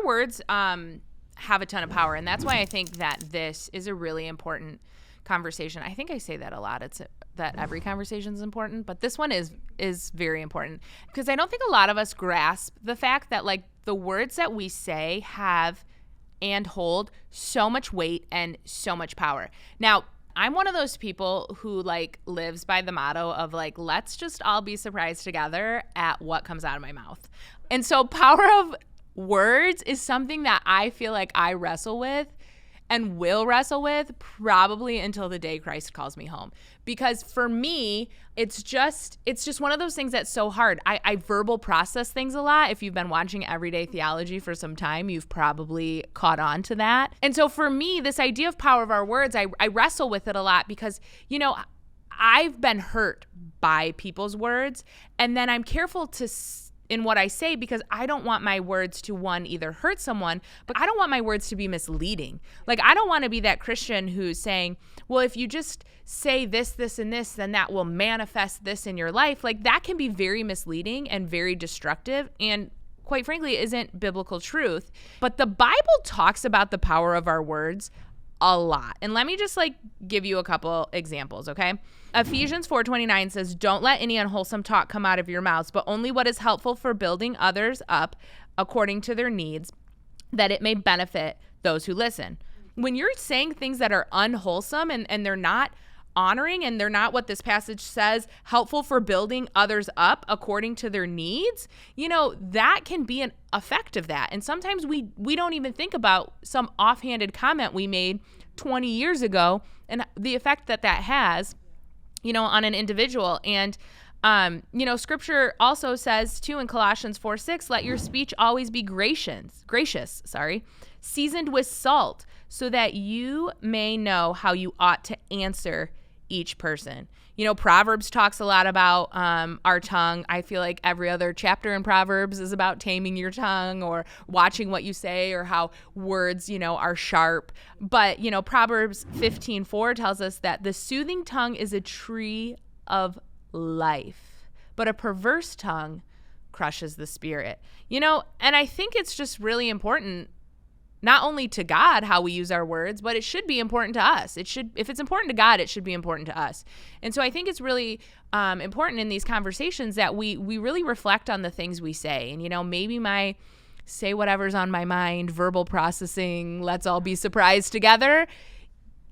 words have a ton of power, and that's why I think that this is a really important conversation. I think I say that a lot. It's that every conversation is important, but this one is very important because I don't think a lot of us grasp the fact that like the words that we say have and hold so much weight and so much power. Now, I'm one of those people who like lives by the motto of like, let's just all be surprised together at what comes out of my mouth. And so power of words is something that I feel like I wrestle with and will wrestle with probably until the day Christ calls me home. Because for me, it's just one of those things that's so hard. I verbal process things a lot. If you've been watching Everyday Theology for some time, you've probably caught on to that. And so for me, this idea of power of our words, I wrestle with it a lot because, you know, I've been hurt by people's words, and then I'm careful in what I say because I don't want my words to, one, either hurt someone, but I don't want my words to be misleading. Like, I don't want to be that Christian who's saying, well, if you just say this, this, and this, then that will manifest this in your life. Like, that can be very misleading and very destructive and, quite frankly, isn't biblical truth. But the Bible talks about the power of our words a lot. And let me just like give you a couple examples, okay? Ephesians 4:29 says, don't let any unwholesome talk come out of your mouths, but only what is helpful for building others up according to their needs, that it may benefit those who listen. When you're saying things that are unwholesome and they're not honoring and they're not what this passage says, helpful for building others up according to their needs, you know, that can be an effect of that. And sometimes we don't even think about some offhanded comment we made 20 years ago and the effect that has, you know, on an individual. And, you know, scripture also says too in Colossians 4:6, let your speech always be gracious, seasoned with salt, so that you may know how you ought to answer each person. You know, Proverbs talks a lot about our tongue. I feel like every other chapter in Proverbs is about taming your tongue or watching what you say or how words, you know, are sharp. But, you know, Proverbs 15:4 tells us that the soothing tongue is a tree of life, but a perverse tongue crushes the spirit. You know, and I think it's just really important not only to God how we use our words, but it should be important to us. If it's important to God, it should be important to us. And so I think it's really important in these conversations that we really reflect on the things we say. And, you know, maybe my say whatever's on my mind, verbal processing, let's all be surprised together,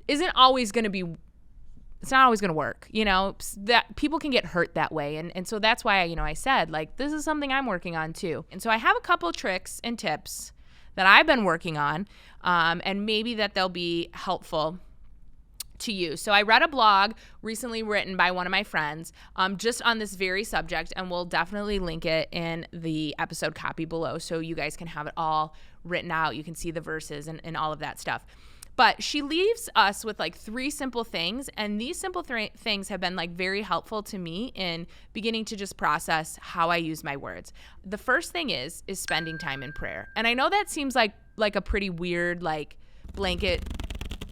it's not always going to work, you know, that people can get hurt that way. And so that's why, you know, I said, like, this is something I'm working on too. And so I have a couple tricks and tips that I've been working on, and maybe that they'll be helpful to you. So I read a blog recently written by one of my friends just on this very subject, and we'll definitely link it in the episode copy below so you guys can have it all written out. You can see the verses and all of that stuff. But she leaves us with like 3 simple things, and these simple things have been like very helpful to me in beginning to just process how I use my words. The first thing is spending time in prayer. And I know that seems like a pretty weird, like blanket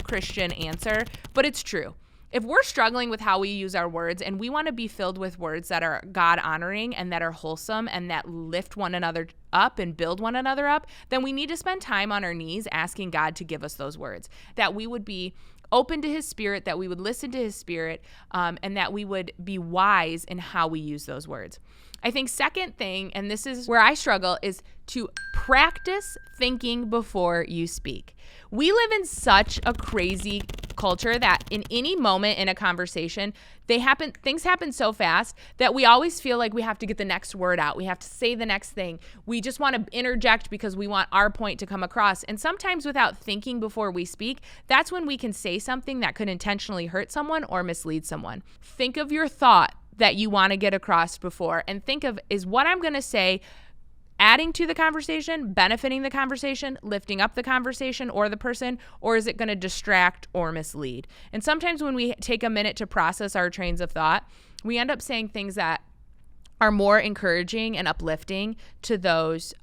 Christian answer, but it's true. If we're struggling with how we use our words and we want to be filled with words that are God honoring and that are wholesome and that lift one another up and build one another up, then we need to spend time on our knees asking God to give us those words, that we would be open to his spirit, that we would listen to his spirit, and that we would be wise in how we use those words. I think second thing, and this is where I struggle, is to practice thinking before you speak. We live in such a crazy culture that in any moment in a conversation, things happen so fast that we always feel like we have to get the next word out. We have to say the next thing. We just want to interject because we want our point to come across. And sometimes without thinking before we speak, that's when we can say something that could intentionally hurt someone or mislead someone. Think of your thought that you want to get across before, and think of, is what I'm going to say adding to the conversation, benefiting the conversation, lifting up the conversation or the person, or is it going to distract or mislead? And sometimes when we take a minute to process our trains of thought, we end up saying things that are more encouraging and uplifting to those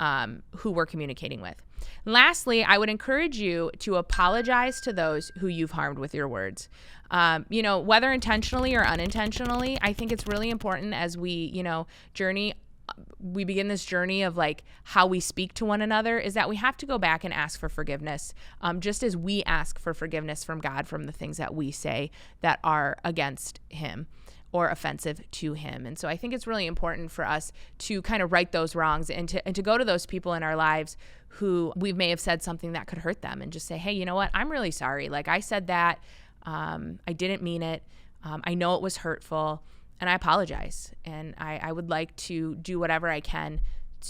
who we're communicating with. Lastly, I would encourage you to apologize to those who you've harmed with your words. You know, whether intentionally or unintentionally, I think it's really important as we, you know, journey we begin this journey of like how we speak to one another, is that we have to go back and ask for forgiveness, just as we ask for forgiveness from God from the things that we say that are against him or offensive to him. And so I think it's really important for us to kind of right those wrongs and to go to those people in our lives who we may have said something that could hurt them and just say, hey, you know what? I'm really sorry. Like, I said that. I didn't mean it. I know it was hurtful, and I apologize. And I would like to do whatever I can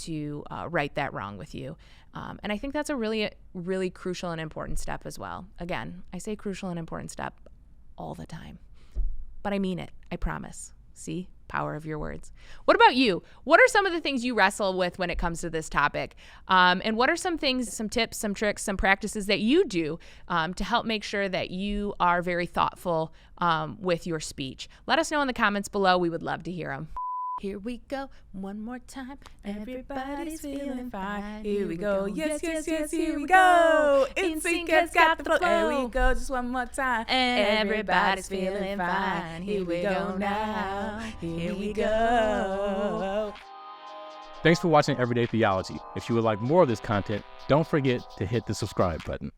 to right that wrong with you. And I think that's a really, really crucial and important step as well. Again, I say crucial and important step all the time, but I mean it. I promise. See? Power of your words. What about you? What are some of the things you wrestle with when it comes to this topic? And what are some things, some tips, some tricks, some practices that you do to help make sure that you are very thoughtful with your speech? Let us know in the comments below. We would love to hear them. Here we go, one more time. Everybody's feeling fine. Here we go, yes, yes, yes, here we go. NSYNC has got the flow. Here we go, just one more time. Everybody's feeling fine. Here we go now. Here we go. Thanks for watching Everyday Theology. If you would like more of this content, don't forget to hit the subscribe button.